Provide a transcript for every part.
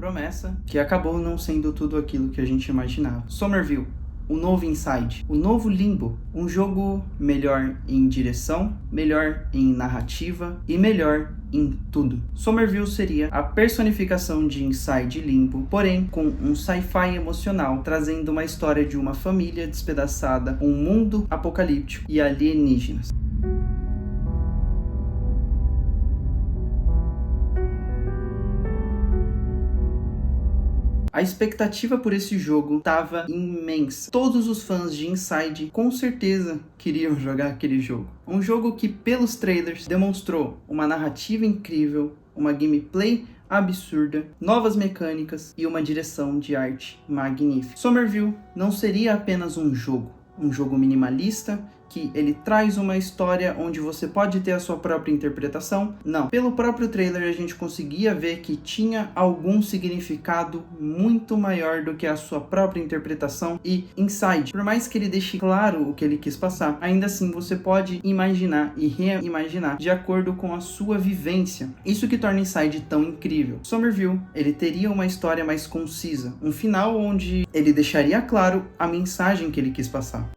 promessa que acabou não sendo tudo aquilo que a gente imaginava. Somerville, o novo Inside, o novo Limbo, um jogo melhor em direção, melhor em narrativa e melhor em tudo. Somerville seria a personificação de Inside e Limbo, porém com um sci-fi emocional, trazendo uma história de uma família despedaçada, um mundo apocalíptico e alienígenas. A expectativa por esse jogo estava imensa. Todos os fãs de Inside com certeza queriam jogar aquele jogo. Um jogo que, pelos trailers, demonstrou uma narrativa incrível, uma gameplay absurda, novas mecânicas e uma direção de arte magnífica. Somerville não seria apenas um jogo minimalista, que ele traz uma história onde você pode ter a sua própria interpretação. Não. Pelo próprio trailer a gente conseguia ver que tinha algum significado muito maior do que a sua própria interpretação. E Inside, por mais que ele deixe claro o que ele quis passar, ainda assim você pode imaginar e reimaginar de acordo com a sua vivência. Isso que torna Inside tão incrível. Somerville, ele teria uma história mais concisa, um final onde ele deixaria claro a mensagem que ele quis passar.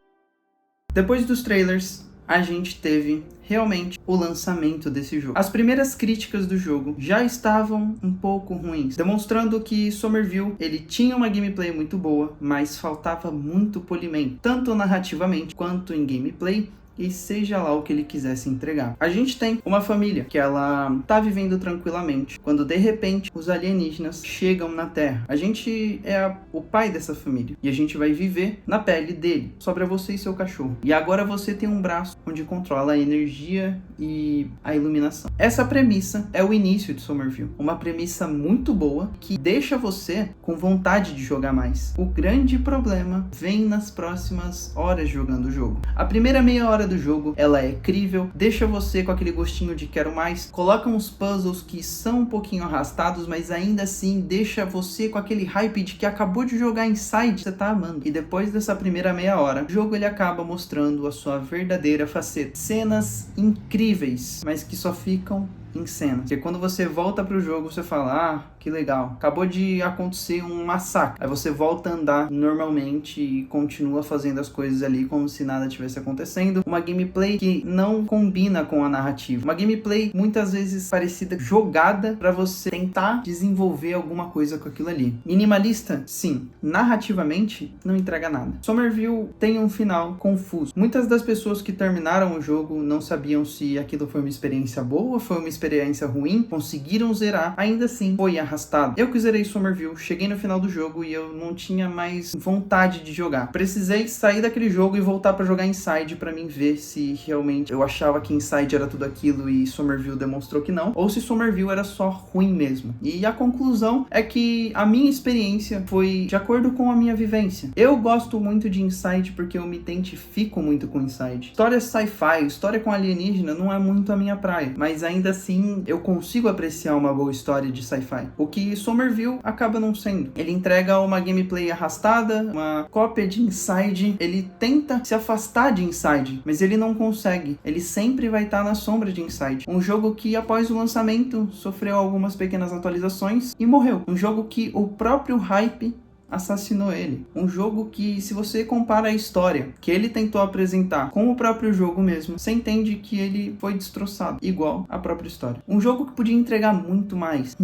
Depois dos trailers, a gente teve realmente o lançamento desse jogo. As primeiras críticas do jogo já estavam um pouco ruins, demonstrando que Somerville ele tinha uma gameplay muito boa, mas faltava muito polimento, tanto narrativamente quanto em gameplay, e seja lá o que ele quisesse entregar. A gente tem uma família que ela tá vivendo tranquilamente, quando de repente os alienígenas chegam na Terra. A gente é o pai dessa família e a gente vai viver na pele dele. Sobra você e seu cachorro. E agora você tem um braço onde controla a energia e a iluminação. Essa premissa é o início de Somerville. Uma premissa muito boa que deixa você com vontade de jogar mais. O grande problema vem nas próximas horas jogando o jogo. A primeira meia hora do jogo, ela é incrível, deixa você com aquele gostinho de quero mais, coloca uns puzzles que são um pouquinho arrastados, mas ainda assim deixa você com aquele hype de que acabou de jogar Inside, você tá amando. E depois dessa primeira meia hora, o jogo ele acaba mostrando a sua verdadeira faceta. Cenas incríveis, mas que só ficam em cena. Porque quando você volta pro jogo, você fala, ah, que legal, acabou de acontecer um massacre. Aí você volta a andar normalmente e continua fazendo as coisas ali como se nada tivesse acontecendo. Uma gameplay que não combina com a narrativa. Uma gameplay muitas vezes parecida, jogada pra você tentar desenvolver alguma coisa com aquilo ali. Minimalista? Sim. Narrativamente, não entrega nada. Somerville tem um final confuso. Muitas das pessoas que terminaram o jogo não sabiam se aquilo foi uma experiência boa, foi uma experiência ruim, conseguiram zerar, ainda assim foi arrastado. Eu que zerei Somerville, cheguei no final do jogo e eu não tinha mais vontade de jogar. Precisei sair daquele jogo e voltar pra jogar Inside pra mim ver se realmente eu achava que Inside era tudo aquilo e Somerville demonstrou que não, ou se Somerville era só ruim mesmo. E a conclusão é que a minha experiência foi de acordo com a minha vivência. Eu gosto muito de Inside porque eu me identifico muito com Inside. História sci-fi, história com alienígena não é muito a minha praia, mas ainda assim eu consigo apreciar uma boa história de sci-fi. O que Somerville acaba não sendo. Ele entrega uma gameplay arrastada, uma cópia de Inside. Ele tenta se afastar de Inside, mas ele não consegue. Ele sempre vai estar na sombra de Inside. Um jogo que após o lançamento sofreu algumas pequenas atualizações e morreu. Um jogo que o próprio hype assassinou ele. Um jogo que, se você compara a história que ele tentou apresentar com o próprio jogo mesmo, você entende que ele foi destroçado, igual a própria história. Um jogo que podia entregar muito mais,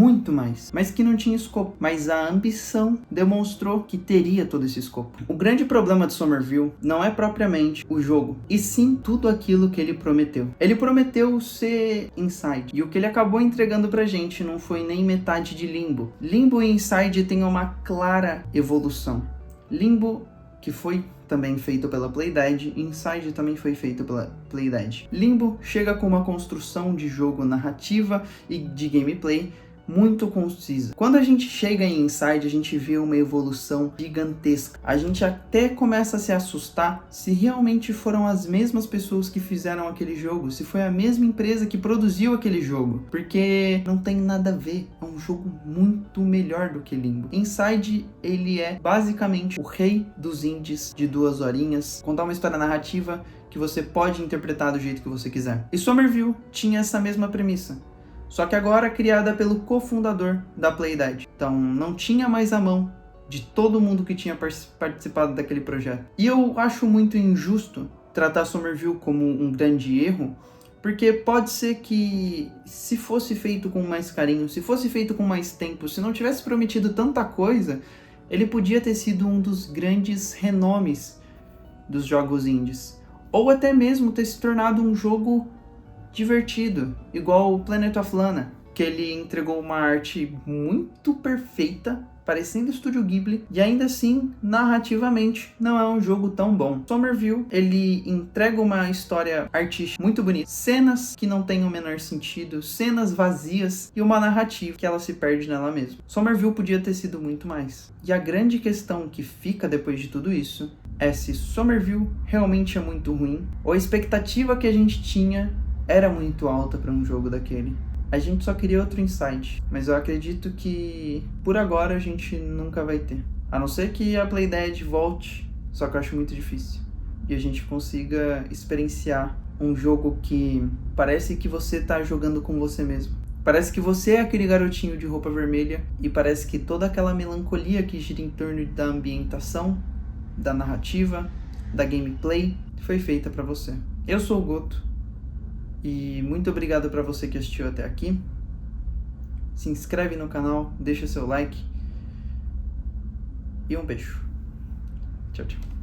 mas que não tinha escopo. Mas a ambição demonstrou que teria todo esse escopo. O grande problema de Somerville não é propriamente o jogo, e sim tudo aquilo que ele prometeu. Ele prometeu ser Inside, e o que ele acabou entregando pra gente não foi nem metade de Limbo. Limbo e Inside têm uma clara evolução. Limbo, que foi também feito pela Playdead, Inside também foi feito pela Playdead. Limbo chega com uma construção de jogo narrativa e de gameplay muito concisa. Quando a gente chega em Inside, a gente vê uma evolução gigantesca. A gente até começa a se assustar se realmente foram as mesmas pessoas que fizeram aquele jogo, se foi a mesma empresa que produziu aquele jogo, porque não tem nada a ver. É um jogo muito melhor do que Limbo. Inside, ele é basicamente o rei dos indies de 2 horinhas, contar uma história narrativa que você pode interpretar do jeito que você quiser. E Somerville tinha essa mesma premissa. Só que agora criada pelo cofundador da Playdead. Então não tinha mais a mão de todo mundo que tinha participado daquele projeto. E eu acho muito injusto tratar Somerville como um grande erro, porque pode ser que, se fosse feito com mais carinho, se fosse feito com mais tempo, se não tivesse prometido tanta coisa, ele podia ter sido um dos grandes renomes dos jogos indies. Ou até mesmo ter se tornado um jogo divertido, igual o Planet of Lana, que ele entregou uma arte muito perfeita, parecendo Estúdio Ghibli, e ainda assim, narrativamente, não é um jogo tão bom. Somerville, ele entrega uma história artística muito bonita, cenas que não têm o menor sentido, cenas vazias e uma narrativa que ela se perde nela mesma. Somerville podia ter sido muito mais. E a grande questão que fica depois de tudo isso é se Somerville realmente é muito ruim, ou a expectativa que a gente tinha era muito alta para um jogo daquele. A gente só queria outro Inside, mas eu acredito que por agora a gente nunca vai ter. A não ser que a Playdead volte, só que eu acho muito difícil. E a gente consiga experienciar um jogo que parece que você tá jogando com você mesmo. Parece que você é aquele garotinho de roupa vermelha e parece que toda aquela melancolia que gira em torno da ambientação, da narrativa, da gameplay, foi feita para você. Eu sou o Goto. E muito obrigado para você que assistiu até aqui. Se inscreve no canal, deixa seu like. E um beijo. Tchau, tchau.